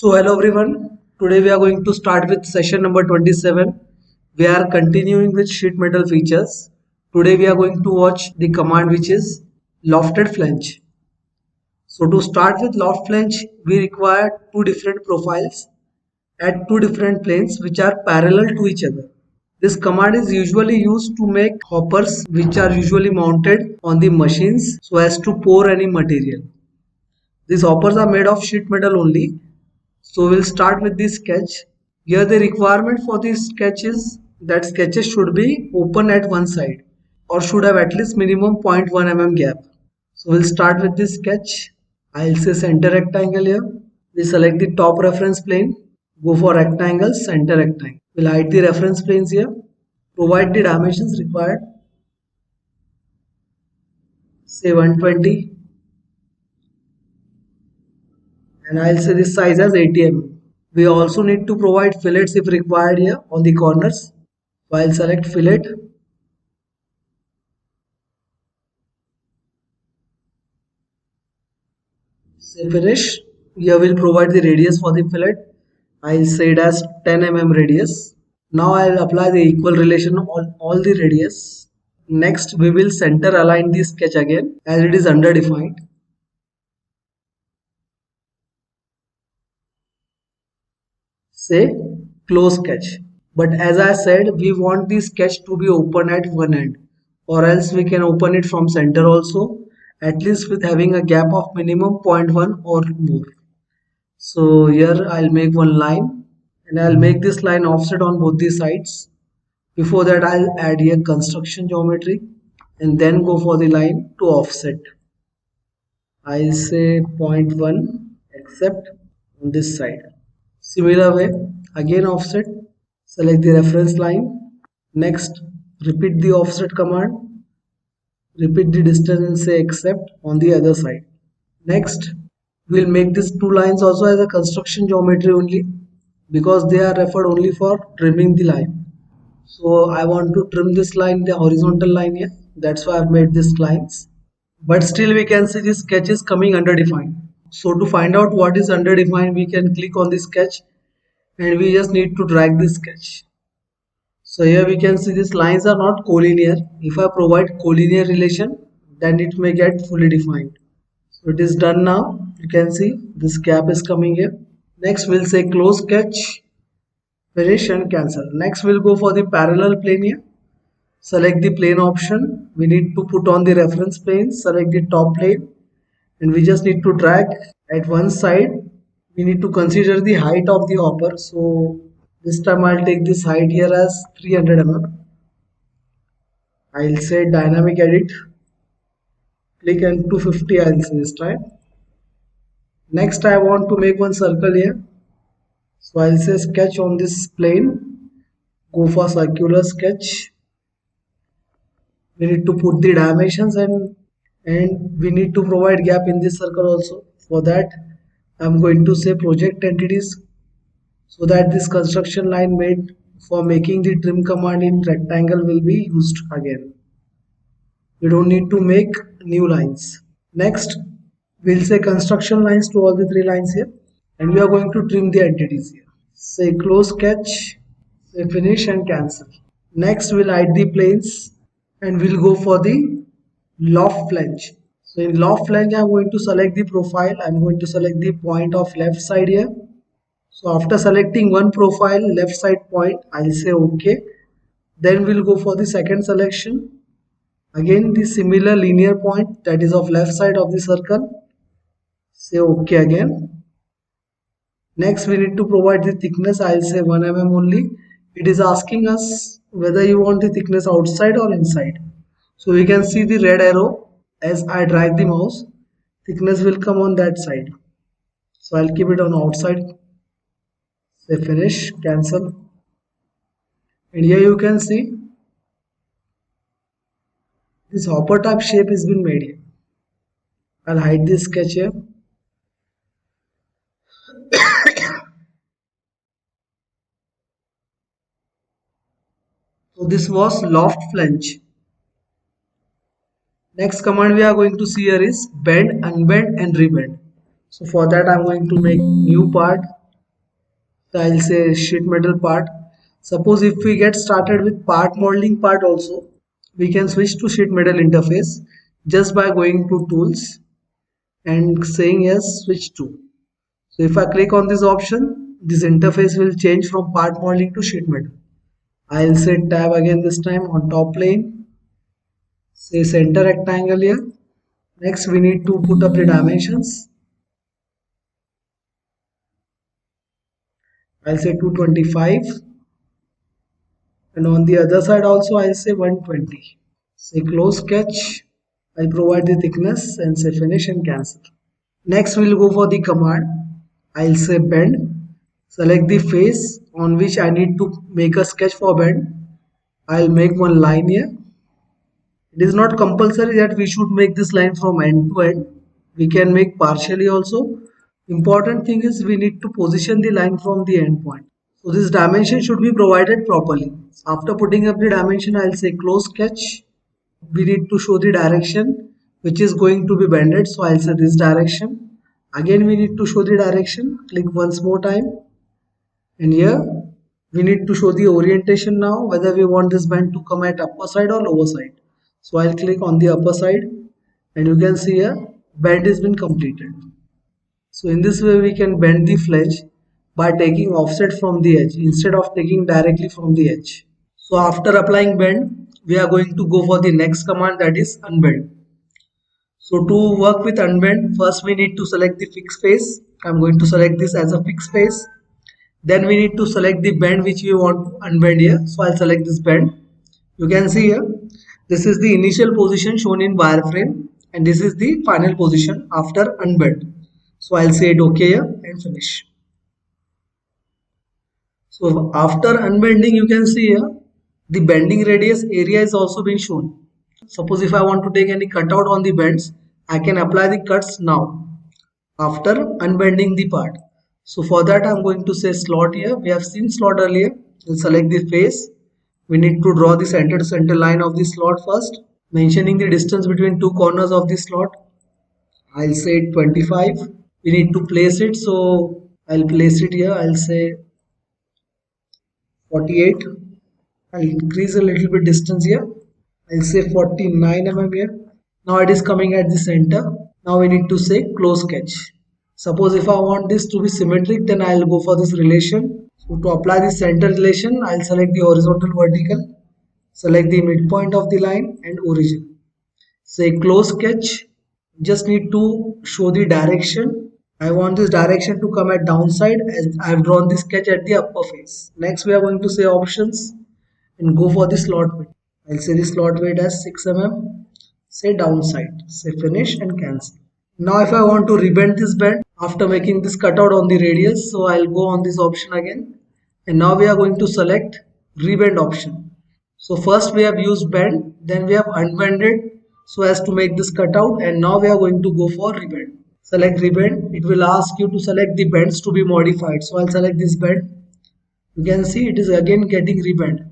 So hello everyone. Today we are going to start with session number 27. We are continuing with sheet metal features. Today we are going to watch the command which is Lofted Flange. So to start with Loft Flange, we require two different profiles at two different planes which are parallel to each other. This command is usually used to make hoppers which are usually mounted on the machines so as to pour any material. These hoppers are made of sheet metal only. So we'll start with this sketch. Here the requirement for this sketch is that sketches should be open at one side or should have at least minimum 0.1 mm gap. So we'll start with this sketch. I'll say center rectangle here. We select the top reference plane. Go for rectangle, center rectangle. We'll hide the reference planes here. Provide the dimensions required. Say 120. And I'll say this size as 80 mm. We also need to provide fillets if required here on the corners. So I'll select fillet. Say finish. Here we'll provide the radius for the fillet. I'll say it as 10 mm radius. Now I'll apply the equal relation on all the radius. Next we will center align the sketch again as it is underdefined. Say close sketch. But as I said, we want the sketch to be open at one end, or else we can open it from center also, at least with having a gap of minimum 0.1 or more. So here I'll make one line and I'll make this line offset on both the sides. Before that I'll add here construction geometry and then go for the line to offset. I'll say 0.1 except on this side. Similar way, again offset, select the reference line. Next, repeat the offset command. Repeat the distance and say except on the other side. Next, we'll make these two lines also as a construction geometry only because they are referred only for trimming the line. So I want to trim this line, the horizontal line here. That's why I've made these lines. But still we can see this sketch is coming underdefined. So to find out what is underdefined, we can click on the sketch and we just need to drag this sketch. So here we can see these lines are not collinear. If I provide collinear relation, then it may get fully defined. So it is done now. You can see this gap is coming here. Next we'll say close sketch, finish and cancel. Next we'll go for the parallel plane here. Select the plane option. We need to put on the reference plane. Select the top plane and we just need to drag at one side. We need to consider the height of the hopper. So this time I'll take this height here as 300 mm. I'll say dynamic edit. Click and 250 I'll say this time. Next I want to make one circle here. So I'll say sketch on this plane. Go for circular sketch. We need to put the dimensions and we need to provide gap in this circle also. For that I'm going to say project entities so that this construction line made for making the trim command in rectangle will be used again. We don't need to make new lines. Next we'll say construction lines to all the three lines here and we are going to trim the entities here. Say close sketch, say finish and cancel. Next we'll hide the planes and we'll go for the loft flange. So in loft flange I'm going to select the profile. I'm going to select the point of left side here. So after selecting one profile left side point, I'll say OK. Then we'll go for the second selection. Again the similar linear point that is of left side of the circle. Say OK again. Next we need to provide the thickness. I'll say 1 mm only. It is asking us whether you want the thickness outside or inside. So we can see the red arrow as I drag the mouse. Thickness will come on that side. So I'll keep it on outside. Say finish, cancel. And here you can see this hopper type shape has been made here. I'll hide this sketch here. So this was loft flange. Next command we are going to see here is bend, unbend and rebend. So for that I'm going to make new part. So I'll say sheet metal part. Suppose if we get started with part modeling part also, we can switch to sheet metal interface just by going to tools and saying yes, switch to. So if I click on this option, this interface will change from part modeling to sheet metal. I'll say tab again this time on top plane, say center rectangle here. Next we need to put up the dimensions. I'll say 225 and on the other side also I'll say 120. Say close sketch. I'll provide the thickness and say finish and cancel. Next we'll go for the command. I'll say bend. Select the face on which I need to make a sketch for bend. I'll make one line here. It is not compulsory that we should make this line from end to end. We can make partially also. Important thing is we need to position the line from the end point. So this dimension should be provided properly. After putting up the dimension, I'll say close sketch. We need to show the direction which is going to be bended. So I'll say this direction. Again, we need to show the direction. Click once more time. And here we need to show the orientation now, whether we want this bend to come at upper side or lower side. So I'll click on the upper side and you can see here bend has been completed. So in this way we can bend the flange by taking offset from the edge instead of taking directly from the edge. So after applying bend, we are going to go for the next command, that is unbend. So to work with unbend, first we need to select the fixed face. I'm going to select this as a fixed face. Then we need to select the bend which we want to unbend here. So I'll select this bend. You can see here, this is the initial position shown in wireframe and this is the final position after unbend. So I'll say it OK here and finish. So after unbending, you can see here the bending radius area is also being shown. Suppose if I want to take any cutout on the bends, I can apply the cuts now after unbending the part. So for that I'm going to say slot here. We have seen slot earlier. We'll select the face. We need to draw the center to center line of the slot first, mentioning the distance between two corners of the slot. I'll say 25. We need to place it, so I'll place it here. I'll say 48. I'll increase a little bit distance here. I'll say 49 mm here. Now it is coming at the center. Now we need to say close sketch. Suppose if I want this to be symmetric, then I'll go for this relation. So to apply the center relation, I'll select the horizontal vertical, select the midpoint of the line and origin. Say close sketch. Just need to show the direction. I want this direction to come at downside as I've drawn the sketch at the upper face. Next we are going to say options and go for the slot weight. I'll say the slot weight as 6 mm. Say downside. Say finish and cancel. Now if I want to rebend this bend after making this cutout on the radius, so I'll go on this option again. And now we are going to select rebend option. So first we have used bend, then we have unbended so as to make this cutout, and now we are going to go for rebend. Select rebend. It will ask you to select the bends to be modified. So I'll select this bend. You can see it is again getting rebend.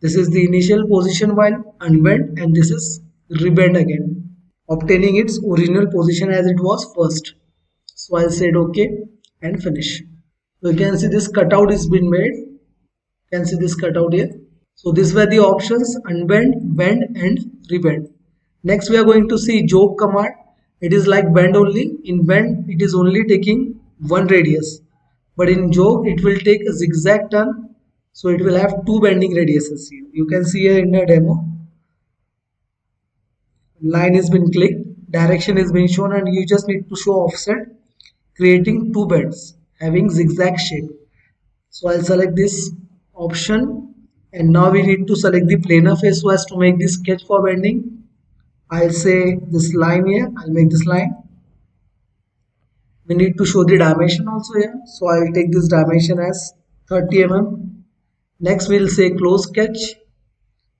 This is the initial position while unbend and this is rebend again, obtaining its original position as it was first. So I'll say it OK and finish. So you can see this cutout is been made. You can see this cutout here. So these were the options: unbend, bend and rebend. Next we are going to see jog command. It is like bend only. In bend it is only taking one radius, but in jog it will take a zigzag turn. So it will have two bending radiuses here. You can see here in the demo. Line has been clicked, direction is being shown, and you just need to show offset, creating two bends having zigzag shape. So I'll select this option and now we need to select the planar face so as to make this sketch for bending. I'll say this line here, I'll make this line. We need to show the dimension also here. So I'll take this dimension as 30 mm. Next we'll say close sketch.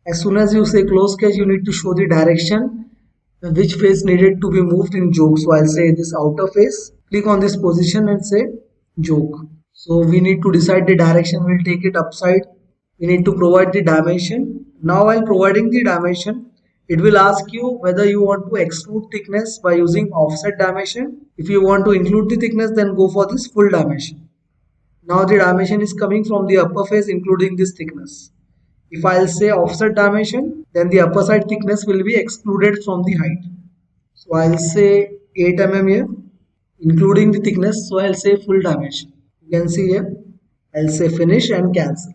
As soon as you say close sketch, you need to show the direction which face needed to be moved in jog. So I'll say this outer face. Click on this position and say jog. So we need to decide the direction. We'll take it upside. We need to provide the dimension. Now while providing the dimension, it will ask you whether you want to exclude thickness by using offset dimension. If you want to include the thickness, then go for this full dimension. Now the dimension is coming from the upper face including this thickness. If I'll say offset dimension, then the upper side thickness will be excluded from the height. So I'll say 8 mm here, including the thickness. So I'll say full dimension. You can see here, I'll say finish and cancel.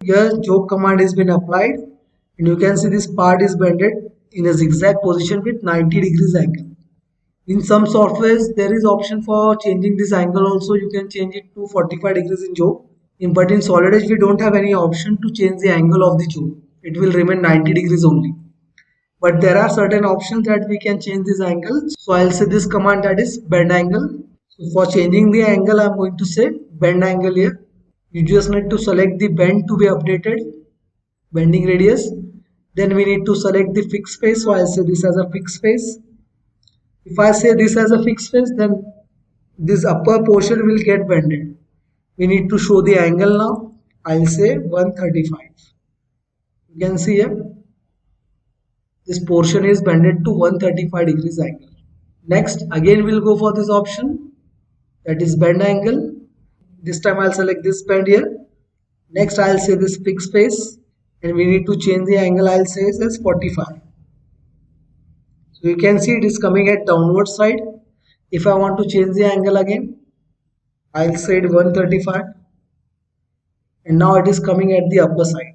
Here choke command has been applied and you can see this part is bended in a zigzag position with 90 degrees angle. In some softwares, there is option for changing this angle also. You can change it to 45 degrees in choke. But in Solid Edge, we don't have any option to change the angle of the choke. It will remain 90 degrees only. But there are certain options that we can change this angle. So I'll say this command, that is bend angle. So for changing the angle, I'm going to say bend angle here. You just need to select the bend to be updated, bending radius. Then we need to select the fixed face. So I'll say this as a fixed face. If I say this as a fixed face, then this upper portion will get bended. We need to show the angle now. I'll say 135. You can see here, this portion is bended to 135 degrees angle. Next, again we'll go for this option, that is bend angle. This time I'll select this bend here. Next I'll say this fixed face and we need to change the angle. I'll say it as 45. So you can see it is coming at downward side. If I want to change the angle again, I'll say it 135 and now it is coming at the upper side.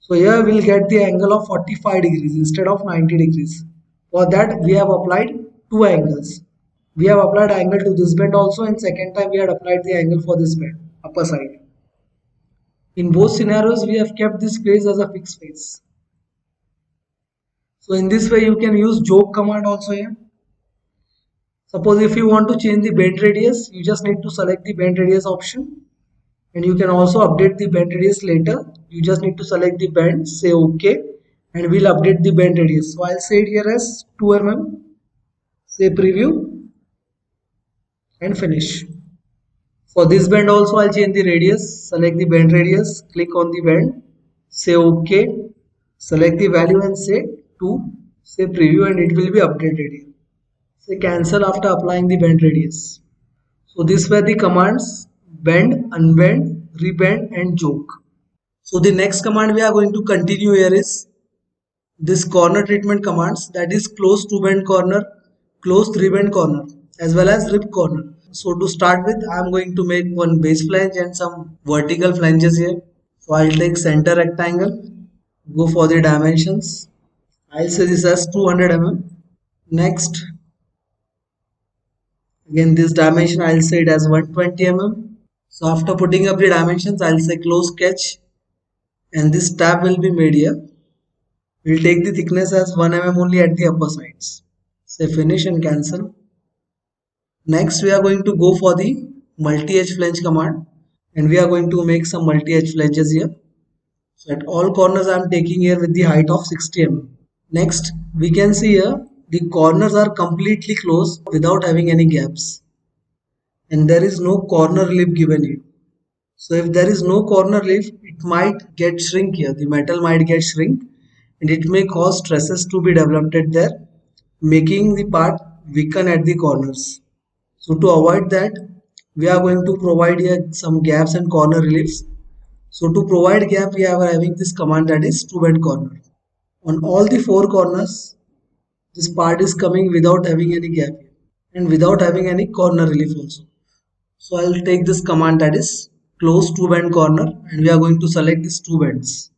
So here we'll get the angle of 45 degrees instead of 90 degrees. For that we have applied two angles. We have applied angle to this bend also and second time we had applied the angle for this bend, upper side. In both scenarios we have kept this face as a fixed face. So in this way you can use jog command also here. Suppose if you want to change the bend radius, you just need to select the bend radius option and you can also update the bend radius later. You just need to select the bend, say OK and we'll update the bend radius. So I'll say it here as 2 mm, say preview and finish. For this bend also I'll change the radius, select the bend radius, click on the bend, say OK, select the value and say 2, say preview and it will be updated here. Say cancel after applying the bend radius. So these were the commands bend, unbend, rebend and choke. So the next command we are going to continue here is this corner treatment commands, that is close to bend corner, close rebend corner as well as rib corner. So to start with, I am going to make one base flange and some vertical flanges here. So I'll take center rectangle, go for the dimensions. I'll say this as 200 mm. Next, again this dimension I'll say it as 120 mm. So after putting up the dimensions, I'll say close sketch and this tab will be made here. We'll take the thickness as 1 mm only at the upper sides. Say finish and cancel. Next we are going to go for the multi-edge flange command and we are going to make some multi-edge flanges here. So at all corners I am taking here with the height of 60 mm. Next we can see here the corners are completely closed without having any gaps and there is no corner relief given here. So if there is no corner relief, it might get shrink here, the metal might get shrink and it may cause stresses to be developed there, making the part weaken at the corners. So to avoid that, we are going to provide here some gaps and corner reliefs. So to provide gap, we are having this command, that is to bend corner. On all the four corners, this part is coming without having any gap and without having any corner relief also. So I'll take this command, that is close to bend corner and we are going to select these two bends.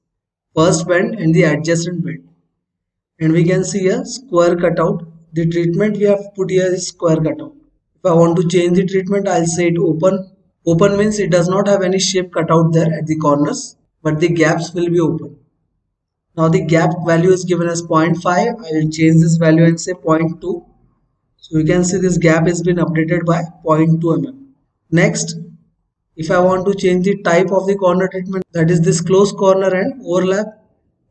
First bend and the adjacent bend. And we can see a square cutout. The treatment we have put here is square cutout. If I want to change the treatment, I'll say it open. Open means it does not have any shape cut out there at the corners, but the gaps will be open. Now the gap value is given as 0.5. I will change this value and say 0.2. So you can see this gap has been updated by 0.2 mm. Next, if I want to change the type of the corner treatment, that is this close corner and overlap.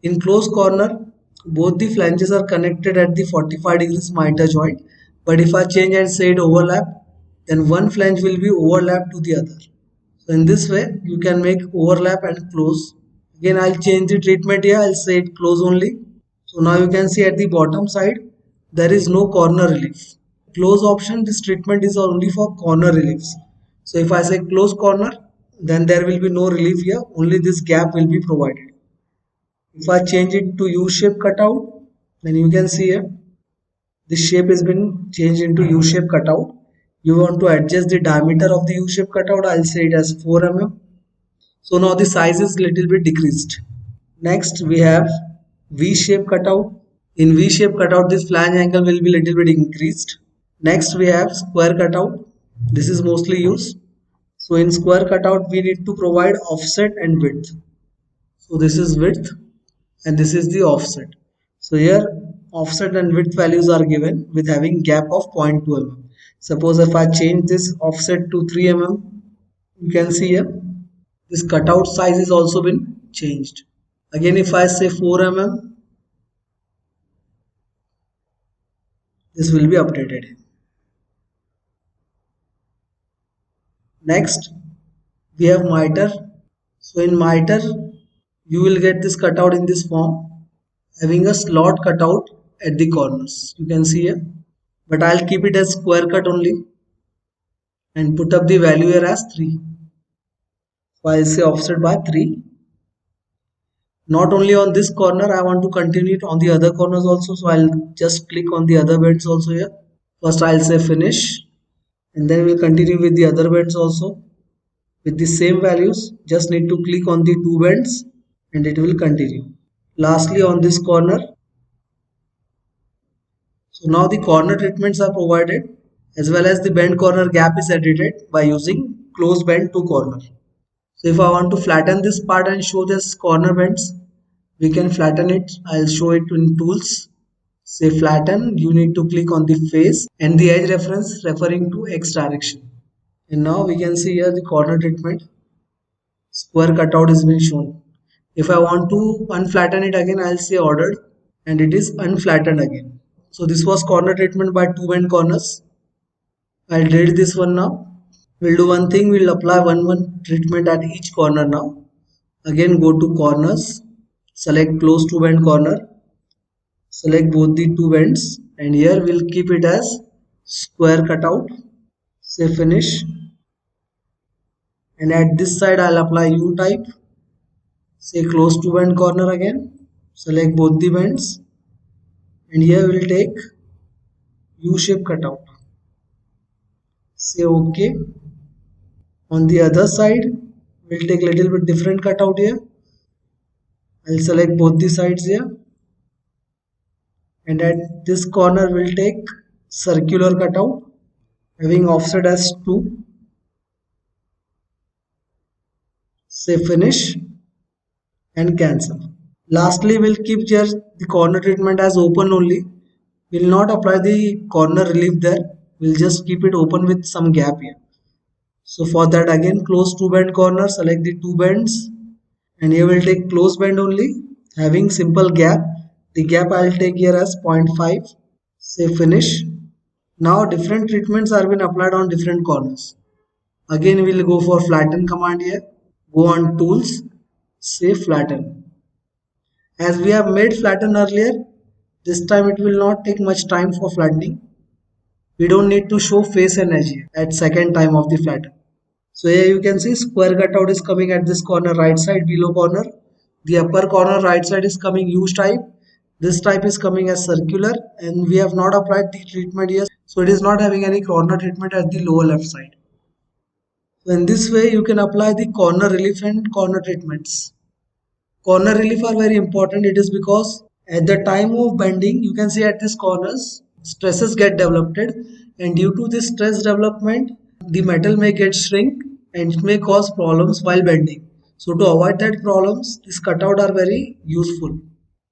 In close corner, both the flanges are connected at the 45 degrees mitre joint. But if I change and say it overlap, then one flange will be overlapped to the other. So in this way, you can make overlap and close. Again, I'll change the treatment here. I'll say it close only. So now you can see at the bottom side, there is no corner relief. Close option, this treatment is only for corner reliefs. So if I say close corner, then there will be no relief here, only this gap will be provided. If I change it to U-shape cutout, then you can see here, this shape has been changed into U-shape cutout. You want to adjust the diameter of the U-shape cutout, I'll say it as 4 mm. So now the size is little bit decreased. Next we have V-shape cutout. In V-shape cutout, this flange angle will be little bit increased. Next we have square cutout. This is mostly used. So in square cutout, we need to provide offset and width. So this is width and this is the offset. So here offset and width values are given with having gap of 0.2 mm. Suppose if I change this offset to 3 mm, you can see here this cutout size is also been changed. Again if I say 4 mm, this will be updated. Next we have miter. So in miter you will get this cutout in this form, having a slot cutout at the corners. You can see here, but I'll keep it as square cut only and put up the value here as 3. So I'll say offset by 3. Not only on this corner, I want to continue it on the other corners also. So I'll just click on the other bends also here. First I'll say finish and then we'll continue with the other bends also with the same values. Just need to click on the 2 bends and it will continue. Lastly on this corner, so now the corner treatments are provided as well as the bend corner gap is edited by using close bend to corner. So if I want to flatten this part and show this corner bends, we can flatten it. I'll show it in tools. Say flatten, you need to click on the face and the edge reference referring to X direction. And now we can see here the corner treatment. Square cutout is being shown. If I want to unflatten it again, I'll say ordered and it is unflattened again. So this was corner treatment by 2 bend corners. I'll delete this one now. We'll do one thing, we'll apply one treatment at each corner now. Again go to corners, select close to bend corner, select both the 2 bends and here we'll keep it as square cutout. Say finish and at this side I'll apply U type. Say close to bend corner again, select both the bends and here we'll take U-shape cutout. Say OK. On the other side, we'll take little bit different cutout here. I'll select both the sides here. And at this corner, we'll take circular cutout, having offset as 2. Say finish and cancel. Lastly, we'll keep here the corner treatment as open only. We'll not apply the corner relief there. We'll just keep it open with some gap here. So for that again close 2 bend corner, select the 2 bends and here we'll take close bend only having simple gap. The gap I'll take here as 0.5. Say finish. Now different treatments are being applied on different corners. Again we'll go for flatten command here. Go on tools. Say flatten. As we have made flatten earlier, this time it will not take much time for flattening. We don't need to show face and edge at second time of the flatten. So here you can see square cutout is coming at this corner right side below corner. The upper corner right side is coming U type. This type is coming as circular and we have not applied the treatment here. So it is not having any corner treatment at the lower left side. So in this way you can apply the corner relief and corner treatments. Corner relief are very important. It is because at the time of bending you can see at these corners stresses get developed and due to this stress development the metal may get shrink and it may cause problems while bending. So to avoid that problems, these cutout are very useful.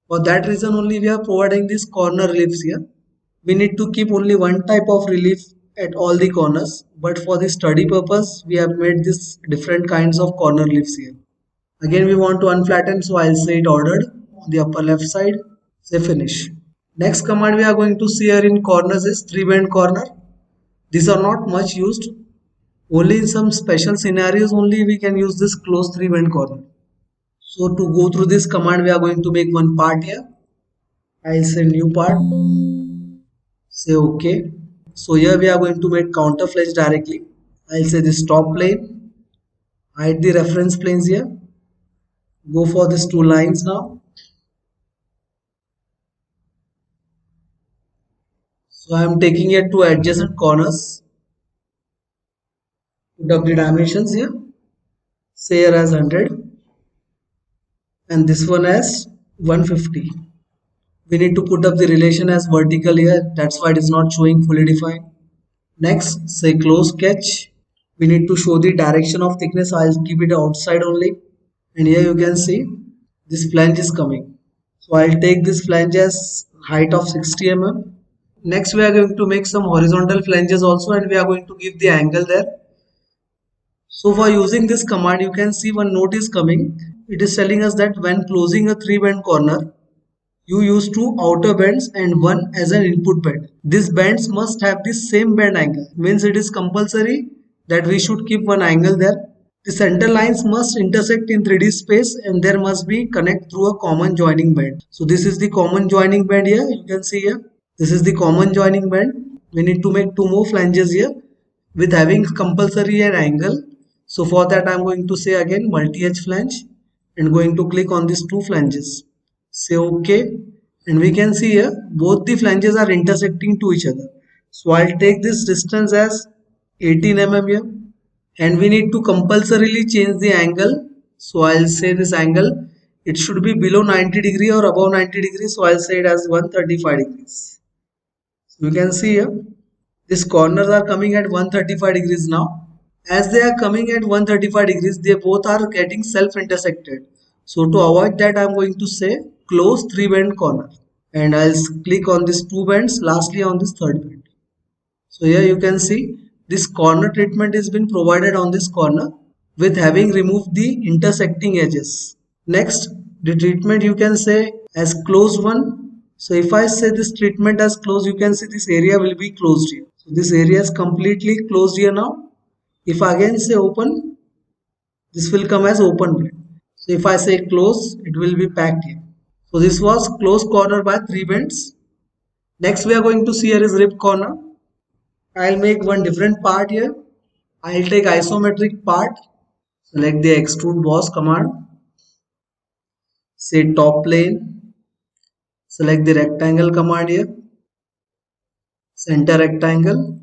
For that reason only we are providing these corner reliefs here. We need to keep only one type of relief at all the corners, but for the study purpose we have made this different kinds of corner reliefs here. Again we want to unflatten, so I'll say it ordered on the upper left side. Say finish. Next command we are going to see here in corners is 3 bend corner. These are not much used. Only in some special scenarios only we can use this close 3 bend corner. So to go through this command we are going to make one part here. I'll say new part. Say OK. So here we are going to make counter flange directly. I'll say this top plane. Hide the reference planes here. Go for these two lines now. So I am taking it to adjacent corners. Put up the dimensions here. Say here as 100 and this one as 150. We need to put up the relation as vertical here. That's why it is not showing fully defined. Next, say close sketch. We need to show the direction of thickness. I'll keep it outside only. And here you can see this flange is coming. So I'll take this flange as height of 60 mm. Next we are going to make some horizontal flanges also and we are going to give the angle there. So for using this command you can see one note is coming. It is telling us that when closing a 3-bend corner you use 2 outer bends and one as an input bend. These bends must have the same bend angle. Means it is compulsory that we should keep one angle there. The center lines must intersect in 3D space and there must be connect through a common joining bend. So this is the common joining bend here. You can see here. This is the common joining bend. We need to make 2 more flanges here with having compulsory an angle. So for that I am going to say again multi-edge flange and going to click on these 2 flanges. Say OK and we can see here both the flanges are intersecting to each other. So I'll take this distance as 18 mm here and we need to compulsorily change the angle. So I'll say this angle it should be below 90 degree or above 90 degrees. So I'll say it as 135 degrees. So you can see here these corners are coming at 135 degrees now. As they are coming at 135 degrees, they both are getting self-intersected. So to avoid that, I am going to say close 3-bend corner. And I'll click on these 2 bends, lastly on this 3rd bend. So here you can see this corner treatment has been provided on this corner with having removed the intersecting edges. Next, the treatment you can say as closed one. So if I say this treatment as closed, you can see this area will be closed here. So this area is completely closed here now. If I again say open, this will come as open blend. So if I say close, it will be packed here. So this was close corner by 3 bends. Next we are going to see here is rib corner. I'll make one different part here. I'll take isometric part. Select the extrude boss command. Say top plane. Select the rectangle command here. Center rectangle.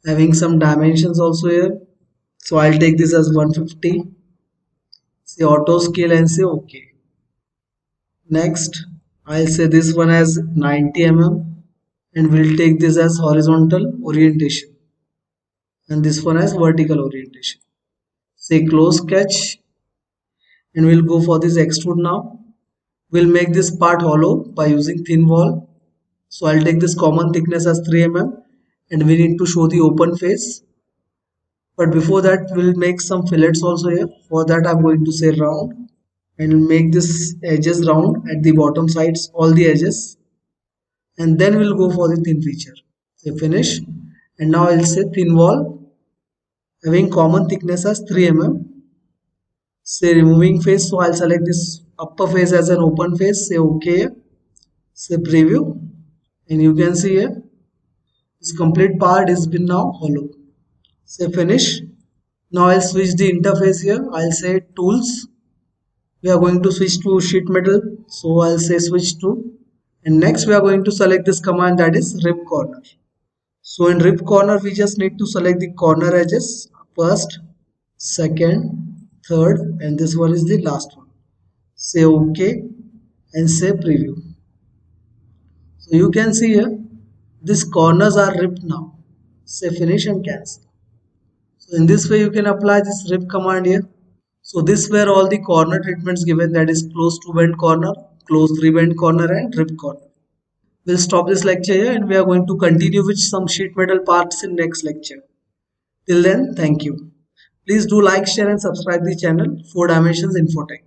Having some dimensions also here. So I'll take this as 150. Say auto scale and say OK. Next, I'll say this one as 90 mm and we'll take this as horizontal orientation and this one as vertical orientation. Say close sketch and we'll go for this extrude now. We'll make this part hollow by using thin wall. So I'll take this common thickness as 3 mm and we need to show the open face. But before that we'll make some fillets also here. For that I'm going to say round and make this edges round at the bottom sides, all the edges, and then we'll go for the thin feature. Say finish and now I'll say thin wall having common thickness as 3 mm. Say removing face, so I'll select this upper face as an open face. Say OK. Say preview and you can see here this complete part has been now hollow. Say finish. Now I'll switch the interface here. I'll say tools. We are going to switch to sheet metal. So I'll say switch to. And next we are going to select this command, that is rib corner. So in rib corner we just need to select the corner edges. First, second, third and this one is the last one. Say OK and say preview. So you can see here these corners are ripped now. Say finish and cancel. So in this way you can apply this rib command here. So this were all the corner treatments given, that is close 2-bend corner, close 3-bend corner and rib corner. We'll stop this lecture here and we are going to continue with some sheet metal parts in next lecture. Till then, thank you. Please do like, share and subscribe the channel 4 Dimensions Infotech.